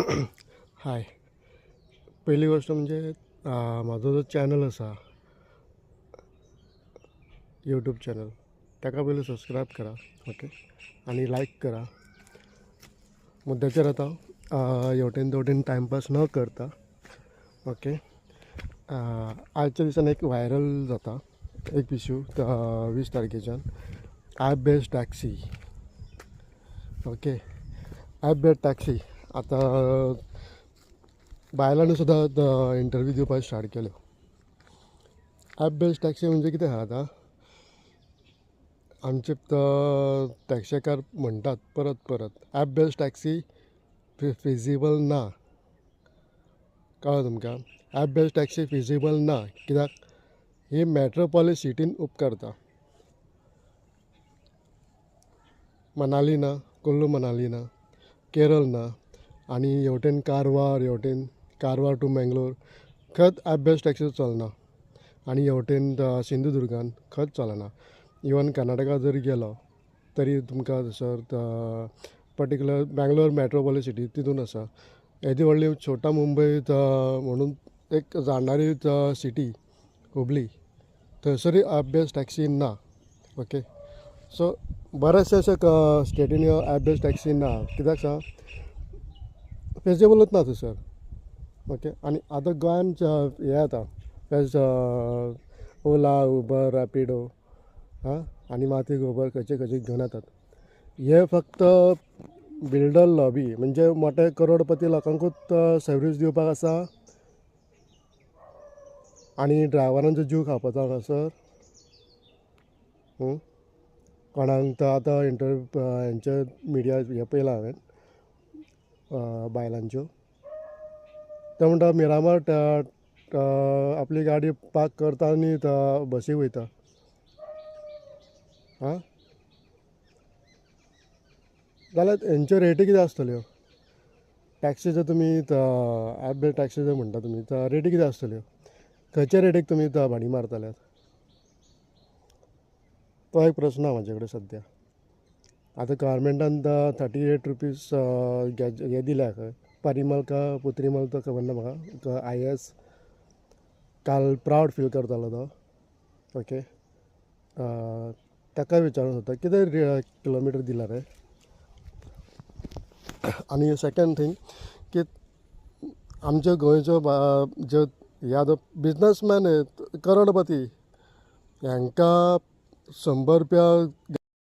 हाय. पहिली गोष्ट म्हणजे माझो जो चॅनल असा यूट्यूब चॅनल ताका पयलीं सबस्क्रायब करा. ओके. आणि लाईक करा. मुद्द्याचेर आता हेवटेन तेवटेन टायमपास न करता. ओके. आजच्या दिसान एक व्हायरल जाता एक इश्यू 20 तारखेच्यान app based taxi. Okay. App based taxi आतां बायलांनी सुद्दां इंटरव्यू दिवपाक स्टार्ट केल्यो. ॲप बेस्ड टॅक्सी म्हणजे कितें आसा आतां आमचे टॅक्सीकार म्हणटात परत परत ॲप बेस्ड टॅक्सी फिजिबल ना. कळ्ळें तुमकां? ॲप बेस्ड टॅक्सी फिजिबल ना कित्याक ही मेट्रोपॉलीस सिटीन उपकारता. मनाली ना, कुल्लू मनाली ना, केरळ ना, आनी हेवटेन कारवार टू मंगळूर खंयच ॲप बेस्ड टॅक्सी चलना. आनी हेवटेन सिंधुदुर्गान खंयच चलना. इवन कर्नाटका जर गेलो तरी तुमकां थंयसर पर्टिक्युलर बँगलोर मेट्रोपॉलीस सिटी तितून आसा. येदी व्हडली छोटा मुंबय म्हणून एक जाणणारी सिटी हुबली थंयसरूय ॲप बेस्ड टॅक्सी ना. ओके. सो बरेचशे अशे स्टेटीन ॲप बेस्ड टॅक्सी ना कित्याक सांग फेजिबलूच ना थंयसर. ओके. आनी आतां गोंयान हें जाता ओला उबर रॅपिडो आनी माती गोबर खंयचे घेवन येतात. हे फक्त बिल्डर लॉबी म्हणजे मोठे करोडपती लोकांकूच सर्वीस दिवपाक आसा आनी ड्रायव्हरांचो जीव खावपाचो हांगासर. कोणाक तो आतां हेंचे मिडिया हे पळयला हांवें बायलांच्यो ते म्हणटा मिरामार आपली गाडी पार्क करता आनी बसीक वयता. जाल्यार हेंच्यो रेटी कितें आसतल्यो? टॅक्सी जर तुमी ॲप बेस्ड टॅक्सी जर म्हणटा तुमी रेटी कितें आसतल्यो? खंयच्या रेटीक तुमी भाडी मारतल्यात? तो एक प्रस्न आसा म्हाजे कडेन सद्या. आतां गव्हर्मेंटान 38 रुपीज हे दिल्या खंय परिमल का पुत्रिमल तो खबर ना म्हाका IAS काल प्रावड फील करतालो तो. ओके. ताका विचारूंक सोदता कितें किलोमिटर दिला रे. आनी सेकेंड थिंग की आमच्या गोंयच्यो ज्यो हे आतां बिजनसमॅन करोडपती हांकां 100 रुपया